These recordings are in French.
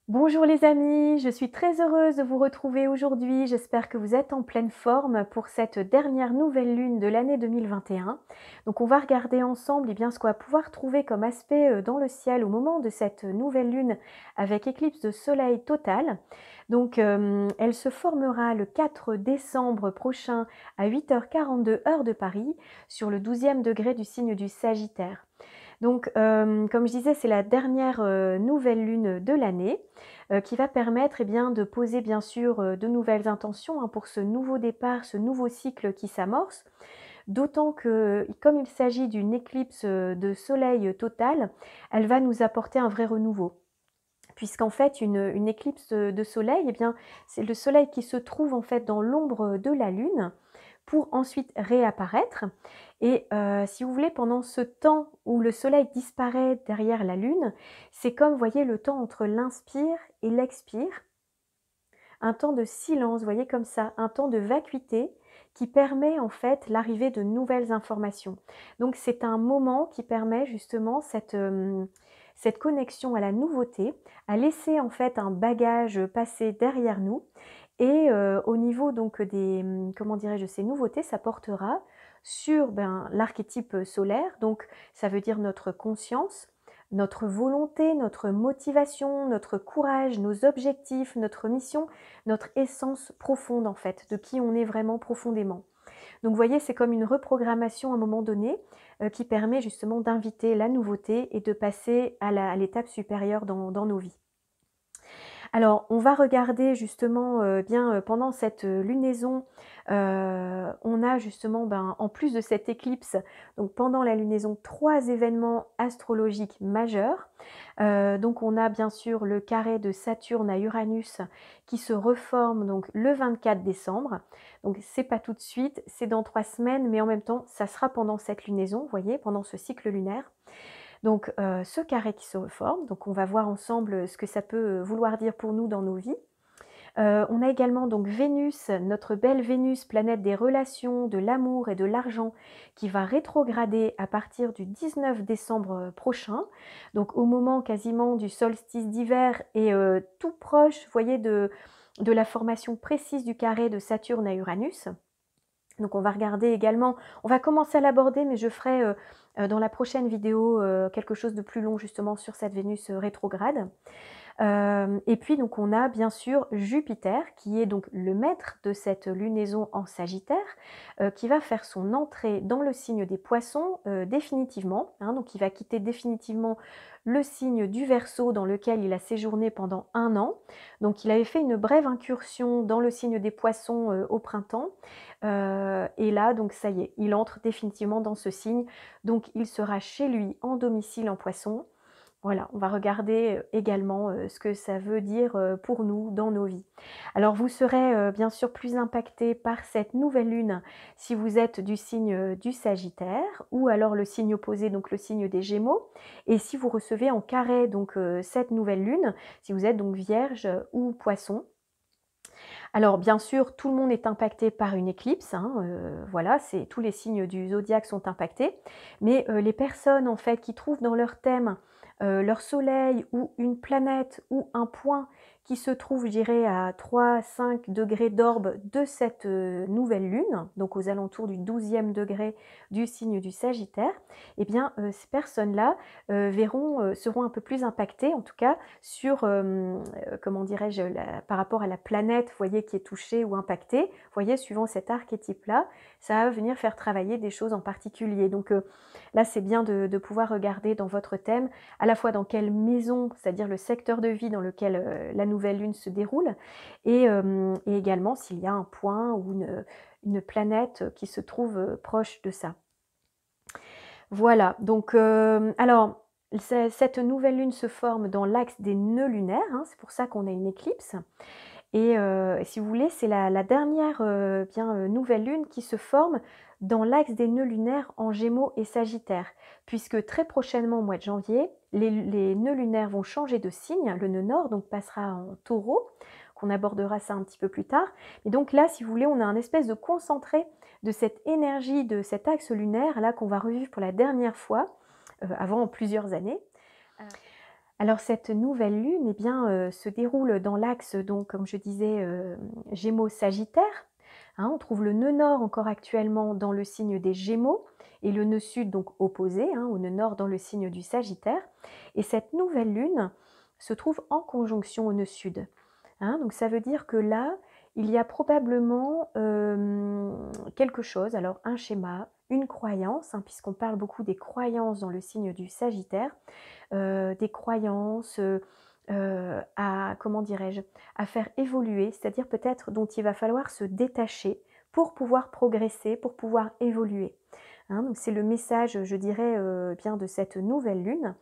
Bonjour les amis, je suis très heureuse de vous retrouver aujourd'hui. J'espère que vous êtes en pleine forme pour cette dernière nouvelle lune de l'année 2021. Donc on va regarder ensemble ce qu'on va pouvoir trouver comme aspect dans le ciel au moment de cette nouvelle lune avec éclipse de soleil totale. Donc elle se formera le 4 décembre prochain à 8h42 heure de Paris sur le 12e degré du signe du Sagittaire. Donc, comme je disais, c'est la dernière nouvelle lune de l'année qui va permettre de poser bien sûr de nouvelles intentions pour ce nouveau départ, ce nouveau cycle qui s'amorce. D'autant que, comme il s'agit d'une éclipse de soleil totale, elle va nous apporter un vrai renouveau. Puisqu'en fait, une éclipse de soleil, c'est le soleil qui se trouve en fait dans l'ombre de la lune pour ensuite réapparaître. Et si vous voulez, pendant ce temps où le soleil disparaît derrière la lune, c'est comme, vous voyez, le temps entre l'inspire et l'expire, un temps de silence, vous voyez, comme ça, un temps de vacuité qui permet en fait l'arrivée de nouvelles informations. Donc c'est un moment qui permet justement cette connexion à la nouveauté, à laisser en fait un bagage passer derrière nous. Et au niveau donc des, comment dirais-je, ces nouveautés, ça portera sur l'archétype solaire, donc ça veut dire notre conscience, notre volonté, notre motivation, notre courage, nos objectifs, notre mission, notre essence profonde en fait, de qui on est vraiment profondément. Donc vous voyez, c'est comme une reprogrammation à un moment donné qui permet justement d'inviter la nouveauté et de passer à l'étape supérieure dans nos vies. Alors, on va regarder justement pendant cette lunaison, on a justement, en plus de cette éclipse, donc pendant la lunaison, 3 événements astrologiques majeurs. Donc on a bien sûr le carré de Saturne à Uranus qui se reforme donc le 24 décembre. Donc c'est pas tout de suite, c'est dans 3 semaines, mais en même temps, ça sera pendant cette lunaison, vous voyez, pendant ce cycle lunaire. Donc ce carré qui se reforme, donc on va voir ensemble ce que ça peut vouloir dire pour nous dans nos vies. On a également donc Vénus, notre belle Vénus, planète des relations, de l'amour et de l'argent, qui va rétrograder à partir du 19 décembre prochain, donc au moment quasiment du solstice d'hiver et tout proche, vous voyez, de la formation précise du carré de Saturne à Uranus. Donc on va regarder également, on va commencer à l'aborder, mais je ferai dans la prochaine vidéo quelque chose de plus long justement sur cette Vénus rétrograde. Et puis donc on a bien sûr Jupiter qui est donc le maître de cette lunaison en Sagittaire, qui va faire son entrée dans le signe des Poissons définitivement, donc il va quitter définitivement le signe du Verseau dans lequel il a séjourné pendant 1 an. Donc il avait fait une brève incursion dans le signe des Poissons au printemps, et là donc ça y est, il entre définitivement dans ce signe, donc il sera chez lui en domicile en Poissons. Voilà, on va regarder également ce que ça veut dire pour nous dans nos vies. Alors vous serez bien sûr plus impacté par cette nouvelle lune si vous êtes du signe du Sagittaire ou alors le signe opposé, donc le signe des Gémeaux. Et si vous recevez en carré donc cette nouvelle lune, si vous êtes donc Vierge ou Poisson. Alors bien sûr, tout le monde est impacté par une éclipse, voilà, tous les signes du zodiaque sont impactés, mais les personnes en fait qui trouvent dans leur thème leur soleil ou une planète ou un point qui se trouve, je dirais, à 3-5 degrés d'orbe de cette nouvelle lune, donc aux alentours du 12e degré du signe du Sagittaire, eh bien ces personnes-là seront un peu plus impactées, en tout cas sur, comment dirais-je, par rapport à la planète, vous voyez, qui est touchée ou impactée, vous voyez, suivant cet archétype-là, ça va venir faire travailler des choses en particulier. Donc là, c'est bien de pouvoir regarder dans votre thème, à la fois dans quelle maison, c'est-à-dire le secteur de vie dans lequel la nouvelle lune se déroule, et également s'il y a un point ou une planète qui se trouve proche de ça. Voilà, donc alors cette nouvelle lune se forme dans l'axe des nœuds lunaires, c'est pour ça qu'on a une éclipse. Et si vous voulez, c'est la dernière nouvelle lune qui se forme dans l'axe des nœuds lunaires en Gémeaux et Sagittaire, puisque très prochainement, au mois de janvier, les nœuds lunaires vont changer de signe, le nœud nord donc passera en Taureau, qu'on abordera ça un petit peu plus tard. Et donc là, si vous voulez, on a un espèce de concentré de cette énergie, de cet axe lunaire, là qu'on va revivre pour la dernière fois, avant plusieurs années. Alors cette nouvelle lune, eh bien, se déroule dans l'axe donc comme je disais, Gémeaux-Sagittaire, hein. On trouve le nœud nord encore actuellement dans le signe des Gémeaux et le nœud sud donc opposé, hein, au nœud nord dans le signe du Sagittaire et cette nouvelle lune se trouve en conjonction au nœud sud, hein. Donc ça veut dire que là, il y a probablement, quelque chose, alors un schéma, une croyance, hein, puisqu'on parle beaucoup des croyances dans le signe du Sagittaire, des croyances, à comment dirais-je? À faire évoluer, c'est-à-dire peut-être dont il va falloir se détacher pour pouvoir progresser, pour pouvoir évoluer, hein. Donc c'est le message, je dirais, bien de cette nouvelle lune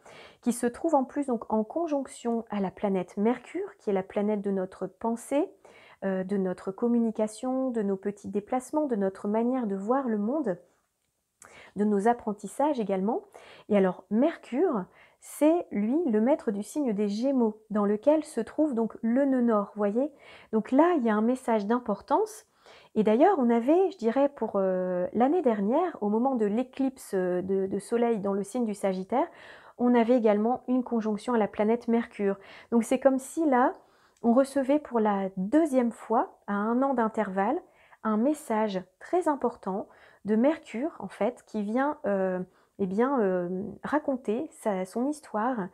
qui se trouve en plus donc en conjonction à la planète Mercure, qui est la planète de notre pensée, de notre communication, de nos petits déplacements, de notre manière de voir le monde, de nos apprentissages également. Et alors Mercure, c'est lui le maître du signe des Gémeaux, dans lequel se trouve donc le nœud nord, voyez? Donc là, il y a un message d'importance. Et d'ailleurs, on avait, je dirais, pour l'année dernière, au moment de l'éclipse de soleil dans le signe du Sagittaire, on avait également une conjonction à la planète Mercure. Donc c'est comme si là, on recevait pour la deuxième fois, à un an d'intervalle, un message très important de Mercure, en fait, qui vient eh bien, raconter son histoire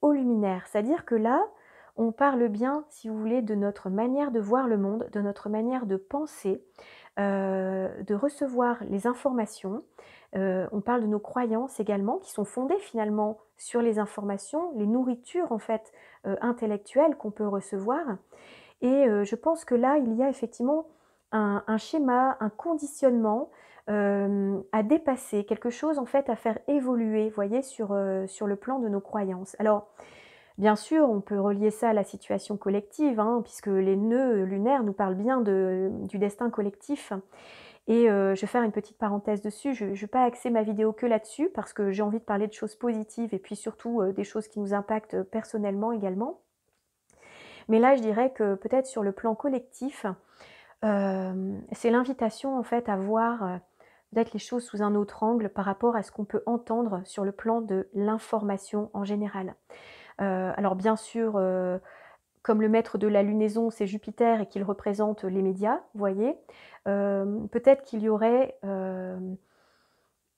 aux luminaires. C'est-à-dire que là, on parle bien, si vous voulez, de notre manière de voir le monde, de notre manière de penser, de recevoir les informations. On parle de nos croyances également, qui sont fondées finalement sur les informations, les nourritures en fait intellectuelles qu'on peut recevoir. Et je pense que là, il y a effectivement un schéma, un conditionnement à dépasser, quelque chose en fait à faire évoluer, vous voyez, sur le plan de nos croyances. Alors, bien sûr, on peut relier ça à la situation collective, hein, puisque les nœuds lunaires nous parlent bien du destin collectif. Et je vais faire une petite parenthèse dessus, je ne vais pas axer ma vidéo que là-dessus, parce que j'ai envie de parler de choses positives et puis surtout des choses qui nous impactent personnellement également. Mais là, je dirais que peut-être sur le plan collectif, c'est l'invitation en fait à voir, peut-être les choses sous un autre angle par rapport à ce qu'on peut entendre sur le plan de l'information en général. Alors bien sûr, comme le maître de la lunaison, c'est Jupiter et qu'il représente les médias, vous voyez? Peut-être qu'il y aurait,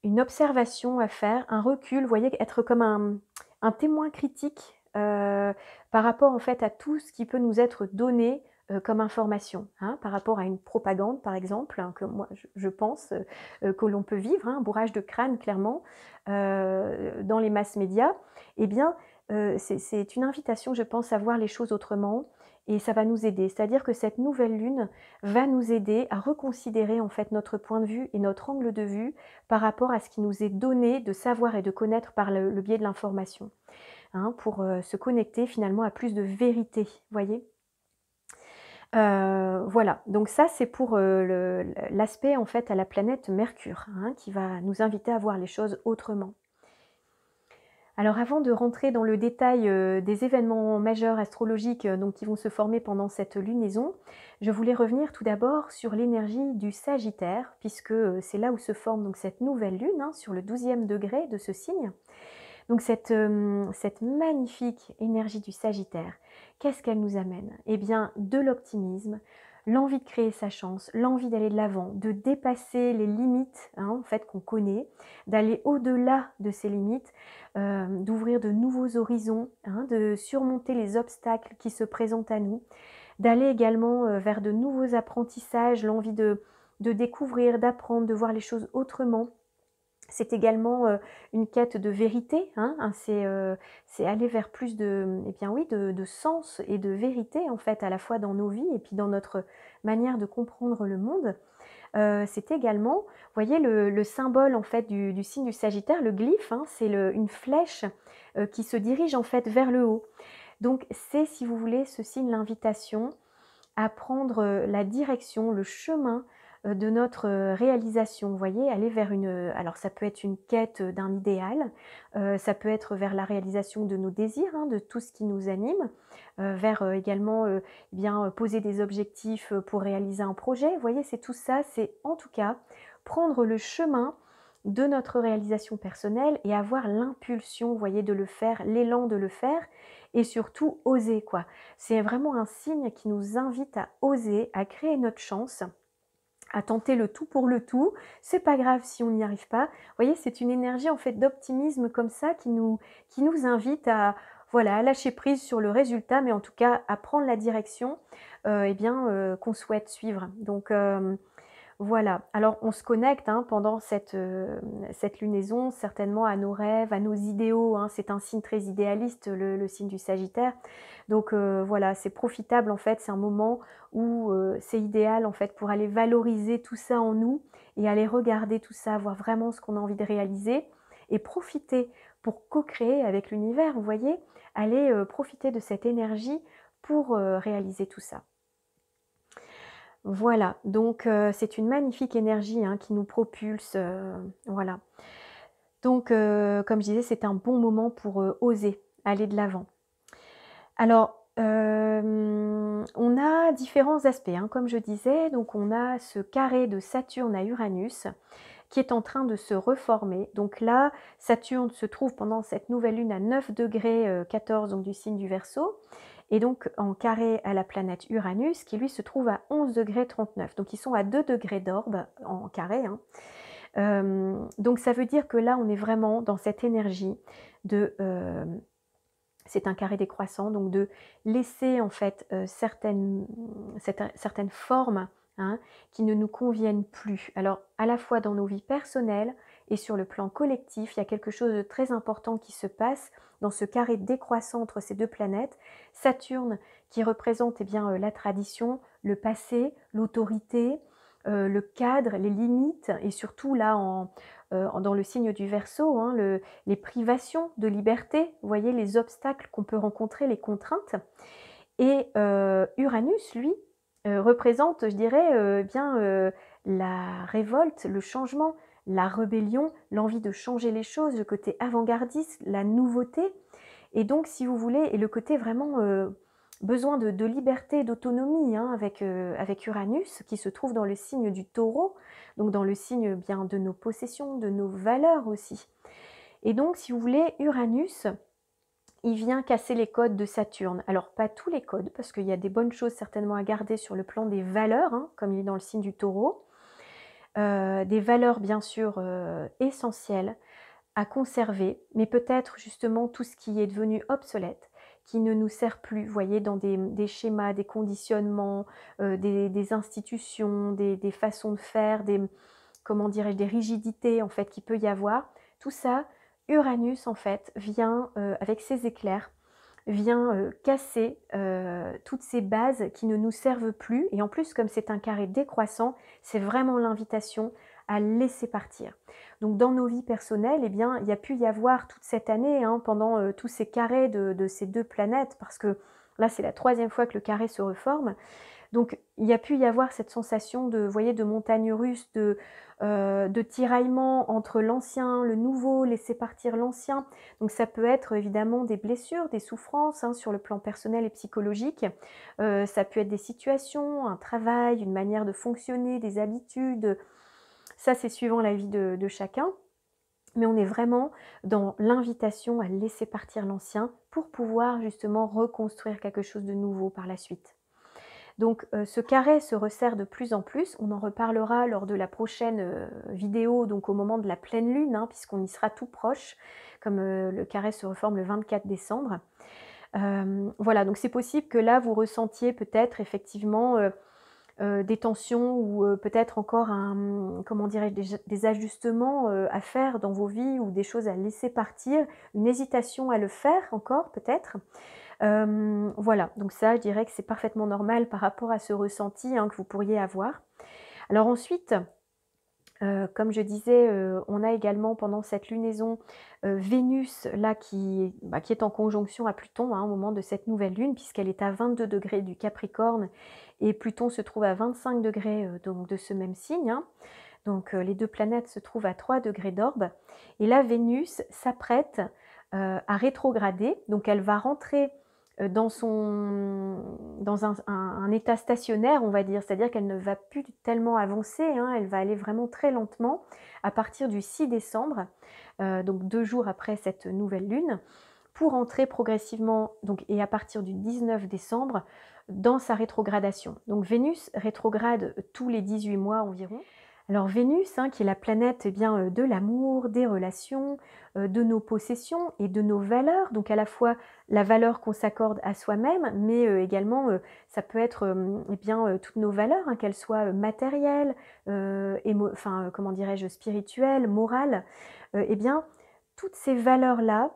une observation à faire, un recul, vous voyez? Être comme un témoin critique, par rapport en fait à tout ce qui peut nous être donné, comme information, hein. Par rapport à une propagande par exemple, hein, que moi je pense, que l'on peut vivre, hein, un bourrage de crâne clairement, dans les masses médias. Eh bien, c'est une invitation je pense à voir les choses autrement et ça va nous aider. C'est-à-dire que cette nouvelle lune va nous aider à reconsidérer en fait notre point de vue et notre angle de vue par rapport à ce qui nous est donné de savoir et de connaître par le biais de l'information, hein, pour se connecter finalement à plus de vérité, voyez? Voilà, donc ça c'est pour l'aspect en fait à la planète Mercure, hein, qui va nous inviter à voir les choses autrement. Alors avant de rentrer dans le détail des événements majeurs astrologiques donc qui vont se former pendant cette lunaison, je voulais revenir tout d'abord sur l'énergie du Sagittaire, puisque c'est là où se forme donc cette nouvelle lune, hein, sur le 12e degré de ce signe. Donc cette magnifique énergie du Sagittaire, qu'est-ce qu'elle nous amène? Eh bien de l'optimisme, l'envie de créer sa chance, l'envie d'aller de l'avant, de dépasser les limites, hein, en fait qu'on connaît, d'aller au-delà de ces limites, d'ouvrir de nouveaux horizons, hein, de surmonter les obstacles qui se présentent à nous, d'aller également vers de nouveaux apprentissages, l'envie de découvrir, d'apprendre, de voir les choses autrement. C'est également, une quête de vérité, hein, c'est aller vers plus de, eh bien oui, de sens et de vérité, en fait, à la fois dans nos vies et puis dans notre manière de comprendre le monde. C'est également, vous voyez le symbole, en fait, du signe du Sagittaire, le glyphe, hein, c'est une flèche, qui se dirige, en fait, vers le haut. Donc c'est, si vous voulez, ce signe l'invitation à prendre, la direction, le chemin, de notre, réalisation. Vous voyez? Aller vers une, alors ça peut être une quête, d'un idéal, ça peut être vers la réalisation de nos désirs, hein, de tout ce qui nous anime, vers, également, eh bien, poser des objectifs, pour réaliser un projet. Vous voyez? C'est tout ça, c'est en tout cas prendre le chemin, de notre réalisation personnelle et avoir l'impulsion, vous voyez, de le faire, l'élan de le faire et surtout oser, quoi. C'est vraiment un signe qui nous invite à oser, à créer notre chance, à tenter le tout pour le tout. C'est pas grave si on n'y arrive pas. Vous voyez, c'est une énergie en fait d'optimisme comme ça qui nous invite à voilà, à lâcher prise sur le résultat, mais en tout cas à prendre la direction eh bien, qu'on souhaite suivre. Donc voilà, alors on se connecte hein, pendant cette lunaison certainement à nos rêves, à nos idéaux, hein. C'est un signe très idéaliste, le signe du Sagittaire. Donc voilà, c'est profitable en fait, c'est un moment où c'est idéal en fait pour aller valoriser tout ça en nous et aller regarder tout ça, voir vraiment ce qu'on a envie de réaliser et profiter pour co-créer avec l'univers, vous voyez, aller profiter de cette énergie pour réaliser tout ça. Voilà, donc c'est une magnifique énergie, hein, qui nous propulse, voilà. Donc comme je disais, c'est un bon moment pour, oser aller de l'avant. Alors, on a différents aspects, hein, comme je disais, donc on a ce carré de Saturne à Uranus qui est en train de se reformer. Donc là, Saturne se trouve pendant cette nouvelle lune à 9 14 donc du signe du Verseau, et donc en carré à la planète Uranus, qui lui se trouve à 11 39. Donc ils sont à 2 degrés d'orbe en carré. Hein. Donc ça veut dire que là, on est vraiment dans cette énergie de... c'est un carré décroissant, donc de laisser en fait certaines formes hein, qui ne nous conviennent plus. Alors à la fois dans nos vies personnelles et sur le plan collectif, il y a quelque chose de très important qui se passe dans ce carré décroissant entre ces deux planètes. Saturne qui représente eh bien, la tradition, le passé, l'autorité, le cadre, les limites et surtout là dans le signe du Verseau, hein, les privations de liberté, vous voyez les obstacles qu'on peut rencontrer, les contraintes. Et Uranus, lui, représente, je dirais, bien la révolte, le changement, la rébellion, l'envie de changer les choses, le côté avant-gardiste, la nouveauté. Et donc, si vous voulez, et le côté vraiment besoin de liberté, d'autonomie hein, avec Uranus, qui se trouve dans le signe du Taureau, donc dans le signe bien de nos possessions, de nos valeurs aussi. Et donc, si vous voulez, Uranus, il vient casser les codes de Saturne. Alors, pas tous les codes, parce qu'il y a des bonnes choses certainement à garder sur le plan des valeurs, hein, comme il est dans le signe du Taureau. Des valeurs, bien sûr, essentielles à conserver, mais peut-être justement tout ce qui est devenu obsolète, qui ne nous sert plus, vous voyez, dans des schémas, des conditionnements, des institutions, des façons de faire, comment dirais-je, des rigidités en fait qu'il peut y avoir. Tout ça, Uranus en fait vient avec ses éclairs, vient casser toutes ces bases qui ne nous servent plus. Et en plus, comme c'est un carré décroissant, c'est vraiment l'invitation à laisser partir. Donc dans nos vies personnelles, eh bien, il y a pu y avoir toute cette année, hein, pendant tous ces carrés de ces deux planètes, parce que là, c'est la 3e fois que le carré se reforme. Donc il y a pu y avoir cette sensation de, vous voyez, de montagne russe, de tiraillement entre l'ancien, le nouveau, laisser partir l'ancien. Donc ça peut être évidemment des blessures, des souffrances hein, sur le plan personnel et psychologique. Ça peut être des situations, un travail, une manière de fonctionner, des habitudes. Ça, c'est suivant la vie de chacun. Mais on est vraiment dans l'invitation à laisser partir l'ancien pour pouvoir justement reconstruire quelque chose de nouveau par la suite. Donc ce carré se resserre de plus en plus, on en reparlera lors de la prochaine vidéo, donc au moment de la pleine lune, hein, puisqu'on y sera tout proche, comme le carré se reforme le 24 décembre. Voilà, donc c'est possible que là vous ressentiez peut-être effectivement des tensions ou peut-être encore comment dirais-je, des ajustements à faire dans vos vies ou des choses à laisser partir, une hésitation à le faire encore peut-être. Voilà, donc ça, je dirais que c'est parfaitement normal par rapport à ce ressenti hein, que vous pourriez avoir. Alors ensuite, comme je disais, on a également pendant cette lunaison Vénus là qui est en conjonction à Pluton hein, au moment de cette nouvelle lune, puisqu'elle est à 22 degrés du Capricorne et Pluton se trouve à 25 degrés donc de ce même signe. Hein. Donc les deux planètes se trouvent à 3 degrés d'orbe. Et là, Vénus s'apprête à rétrograder, donc elle va rentrer dans un état stationnaire, on va dire. C'est-à-dire qu'elle ne va plus tellement avancer, hein, elle va aller vraiment très lentement à partir du 6 décembre, donc 2 jours après cette nouvelle lune, pour entrer progressivement donc et à partir du 19 décembre dans sa rétrogradation. Donc Vénus rétrograde tous les 18 mois environ. Alors Vénus, hein, qui est la planète eh bien, de l'amour, des relations, de nos possessions et de nos valeurs, donc à la fois la valeur qu'on s'accorde à soi-même, mais également ça peut être eh bien, toutes nos valeurs, hein, qu'elles soient matérielles, enfin, comment dirais-je, spirituelles, morales, eh bien, toutes ces valeurs-là,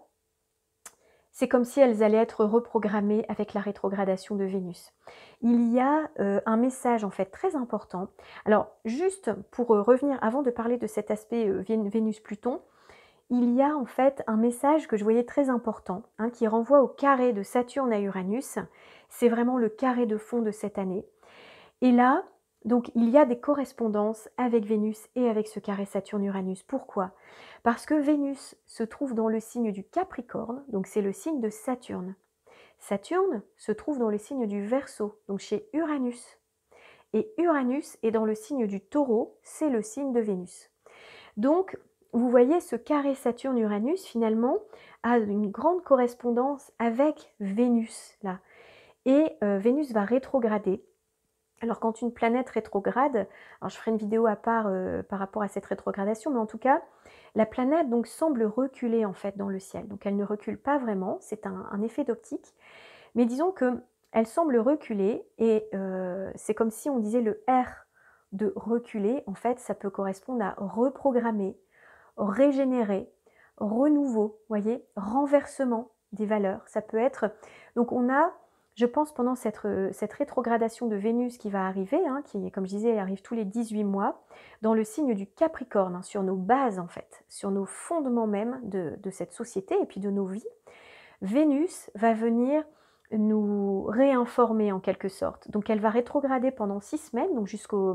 c'est comme si elles allaient être reprogrammées avec la rétrogradation de Vénus. Il y a un message en fait très important. Alors juste pour revenir, avant de parler de cet aspect Vénus-Pluton, il y a en fait un message que je voyais très important, hein, qui renvoie au carré de Saturne à Uranus. C'est vraiment le carré de fond de cette année. Et là, donc il y a des correspondances avec Vénus et avec ce carré Saturne-Uranus. Pourquoi? Parce que Vénus se trouve dans le signe du Capricorne, donc c'est le signe de Saturne. Saturne se trouve dans le signe du Verseau, donc chez Uranus. Et Uranus est dans le signe du Taureau, c'est le signe de Vénus. Donc, vous voyez, ce carré Saturne-Uranus, finalement, a une grande correspondance avec Vénus, là. Et Vénus va rétrograder. Alors quand une planète rétrograde, alors je ferai une vidéo à part par rapport à cette rétrogradation, mais en tout cas, la planète donc semble reculer en fait dans le ciel. Donc elle ne recule pas vraiment, c'est un effet d'optique, mais disons que elle semble reculer et c'est comme si on disait le R de reculer, en fait ça peut correspondre à reprogrammer, régénérer, renouveau, voyez, renversement des valeurs. Ça peut être, donc on a, je pense, pendant cette rétrogradation de Vénus qui va arriver, hein, qui, comme je disais, arrive tous les 18 mois, dans le signe du Capricorne, hein, sur nos bases en fait, sur nos fondements même de cette société et puis de nos vies, Vénus va venir nous réinformer en quelque sorte. Donc elle va rétrograder pendant 6 semaines, donc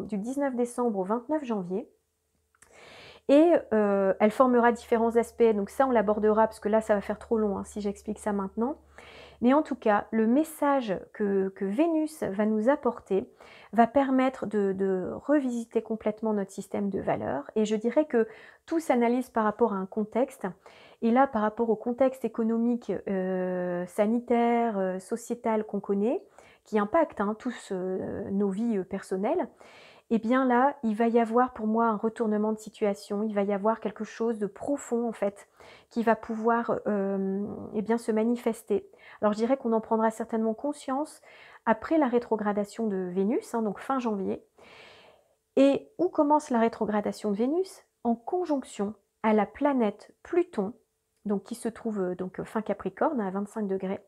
du 19 décembre au 29 janvier. Et elle formera différents aspects, donc ça on l'abordera parce que là ça va faire trop long hein, si j'explique ça maintenant. Mais en tout cas, le message que Vénus va nous apporter va permettre de revisiter complètement notre système de valeurs. Et je dirais que tout s'analyse par rapport à un contexte. Et là, par rapport au contexte économique, sanitaire, sociétal qu'on connaît, qui impacte hein, tous nos vies personnelles, et bien là, il va y avoir pour moi un retournement de situation, il va y avoir quelque chose de profond en fait, qui va pouvoir eh bien, se manifester. Alors je dirais qu'on en prendra certainement conscience après la rétrogradation de Vénus, hein, donc fin janvier. Et où commence la rétrogradation de Vénus? En conjonction à la planète Pluton, donc qui se trouve donc fin Capricorne à 25 degrés.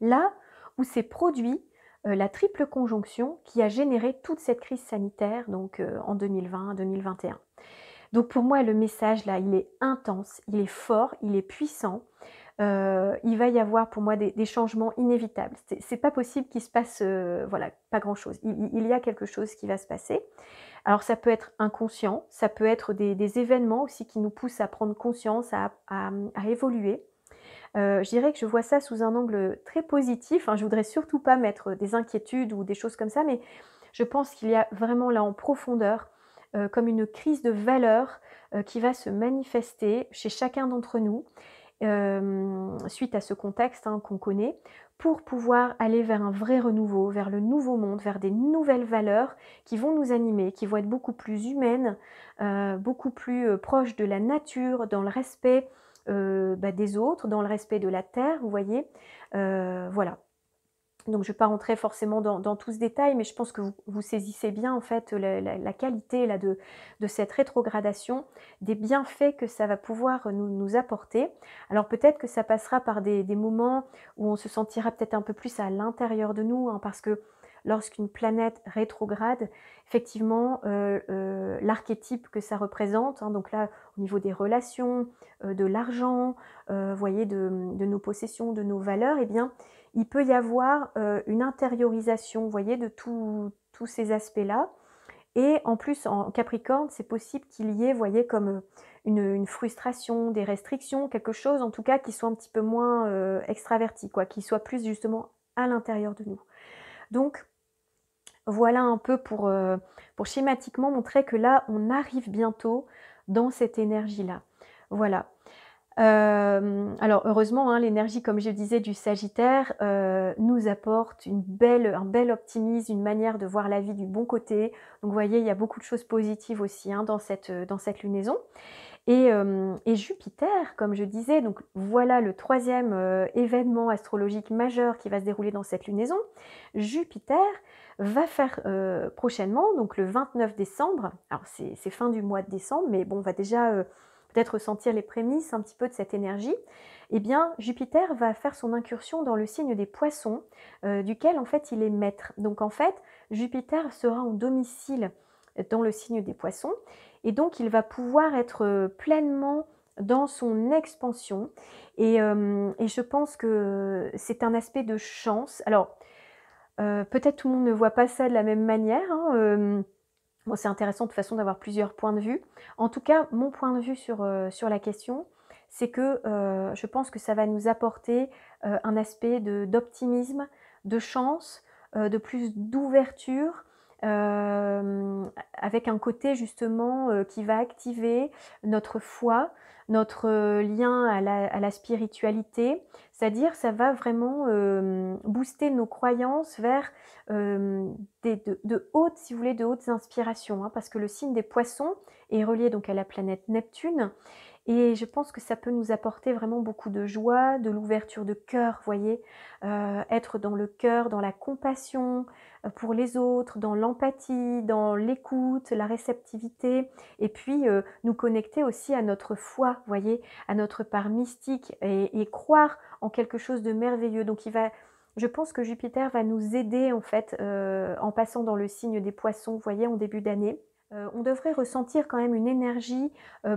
Là où s'est produit la triple conjonction qui a généré toute cette crise sanitaire donc en 2020-2021. Donc pour moi, le message là, il est intense, il est fort, il est puissant. Il va y avoir pour moi des changements inévitables. C'est pas possible qu'il se passe voilà, pas grand-chose. Il y a quelque chose qui va se passer. Alors ça peut être inconscient, ça peut être des événements aussi qui nous poussent à prendre conscience, à évoluer. Je dirais que je vois ça sous un angle très positif, hein. Je voudrais surtout pas mettre des inquiétudes ou des choses comme ça, mais je pense qu'il y a vraiment là en profondeur, comme une crise de valeurs, qui va se manifester chez chacun d'entre nous, suite à ce contexte, hein, qu'on connaît, pour pouvoir aller vers un vrai renouveau, vers le nouveau monde, vers des nouvelles valeurs qui vont nous animer, qui vont être beaucoup plus humaines, beaucoup plus, proches de la nature, dans le respect, des autres, dans le respect de la terre, vous voyez? Voilà. Donc je ne vais pas rentrer forcément dans tout ce détail, mais je pense que vous saisissez bien en fait la qualité là, de cette rétrogradation, des bienfaits que ça va pouvoir nous apporter. Alors peut-être que ça passera par des moments où on se sentira peut-être un peu plus à l'intérieur de nous, hein, parce que lorsqu'une planète rétrograde, effectivement, l'archétype que ça représente, hein, donc là au niveau des relations, de l'argent, voyez, de nos possessions, de nos valeurs, eh bien il peut y avoir une intériorisation, vous voyez, de tous ces aspects-là. Et en plus, en Capricorne, c'est possible qu'il y ait, vous voyez, comme une frustration, des restrictions, quelque chose en tout cas qui soit un petit peu moins extraverti, quoi, qui soit plus justement à l'intérieur de nous. Donc, voilà un peu pour schématiquement montrer que là, on arrive bientôt dans cette énergie-là. Voilà. Alors heureusement, hein, l'énergie, comme je disais, du Sagittaire, nous apporte un bel optimisme, une manière de voir la vie du bon côté. Donc vous voyez, il y a beaucoup de choses positives aussi, hein, dans cette lunaison. Et Jupiter, comme je disais, donc voilà le 3e événement astrologique majeur qui va se dérouler dans cette lunaison. Jupiter va faire prochainement, donc le 29 décembre, alors c'est fin du mois de décembre, mais bon, on va déjà peut-être ressentir les prémices un petit peu de cette énergie. Eh bien, Jupiter va faire son incursion dans le signe des Poissons, duquel en fait il est maître. Donc en fait, Jupiter sera en domicile dans le signe des Poissons, et donc il va pouvoir être pleinement dans son expansion, et je pense que c'est un aspect de chance. Alors, peut-être tout le monde ne voit pas ça de la même manière, hein, bon, c'est intéressant de toute façon d'avoir plusieurs points de vue. En tout cas, mon point de vue sur la question, c'est que je pense que ça va nous apporter un aspect d'optimisme, de chance, de plus d'ouverture, avec un côté justement qui va activer notre foi, notre lien à la spiritualité. C'est-à-dire, ça va vraiment booster nos croyances vers de hautes, si vous voulez, de hautes inspirations, hein, parce que le signe des Poissons est relié donc à la planète Neptune, et je pense que ça peut nous apporter vraiment beaucoup de joie, de l'ouverture de cœur, vous voyez, être dans le cœur, dans la compassion pour les autres, dans l'empathie, dans l'écoute, la réceptivité, et puis nous connecter aussi à notre foi, vous voyez, à notre part mystique, et croire en quelque chose de merveilleux. Donc je pense que Jupiter va nous aider en fait en passant dans le signe des Poissons, vous voyez, en début d'année. On devrait ressentir quand même une énergie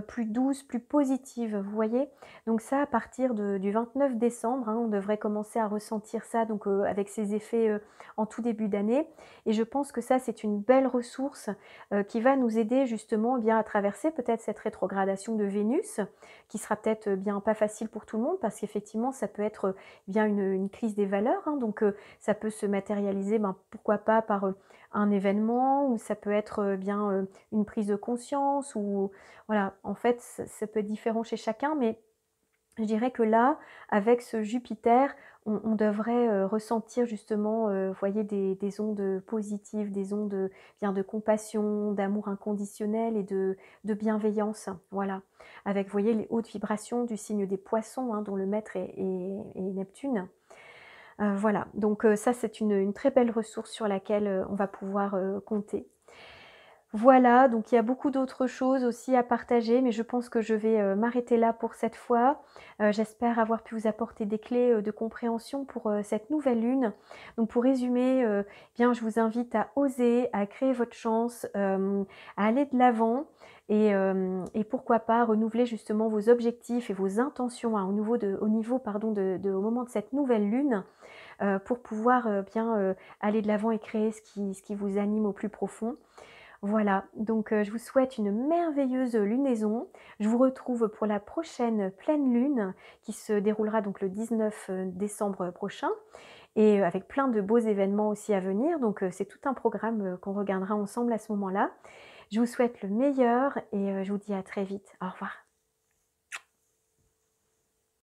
plus douce, plus positive, vous voyez. Donc ça, à partir du 29 décembre, hein, on devrait commencer à ressentir ça, donc avec ses effets en tout début d'année. Et je pense que ça, c'est une belle ressource qui va nous aider justement bien à traverser peut-être cette rétrogradation de Vénus, qui sera peut-être bien pas facile pour tout le monde, parce qu'effectivement, ça peut être bien une crise des valeurs, hein, donc ça peut se matérialiser, ben, pourquoi pas par un événement, ou ça peut être bien une prise de conscience, ou voilà, en fait ça peut être différent chez chacun, mais je dirais que là, avec ce Jupiter, on devrait ressentir justement, vous voyez, des ondes positives, des ondes bien de compassion, d'amour inconditionnel et de bienveillance, voilà. Avec, vous voyez, les hautes vibrations du signe des Poissons, hein, dont le maître est Neptune. Voilà, donc ça c'est une très belle ressource sur laquelle on va pouvoir compter. Voilà, donc il y a beaucoup d'autres choses aussi à partager, mais je pense que je vais m'arrêter là pour cette fois. J'espère avoir pu vous apporter des clés de compréhension pour cette nouvelle lune. Donc pour résumer, bien, je vous invite à oser, à créer votre chance, à aller de l'avant, et pourquoi pas renouveler justement vos objectifs et vos intentions, hein, au moment de cette nouvelle lune, pour pouvoir bien aller de l'avant et créer ce qui vous anime au plus profond. Voilà, donc je vous souhaite une merveilleuse lunaison. Je vous retrouve pour la prochaine pleine lune qui se déroulera donc le 19 décembre prochain, et avec plein de beaux événements aussi à venir. Donc c'est tout un programme qu'on regardera ensemble à ce moment-là. Je vous souhaite le meilleur, et je vous dis à très vite. Au revoir.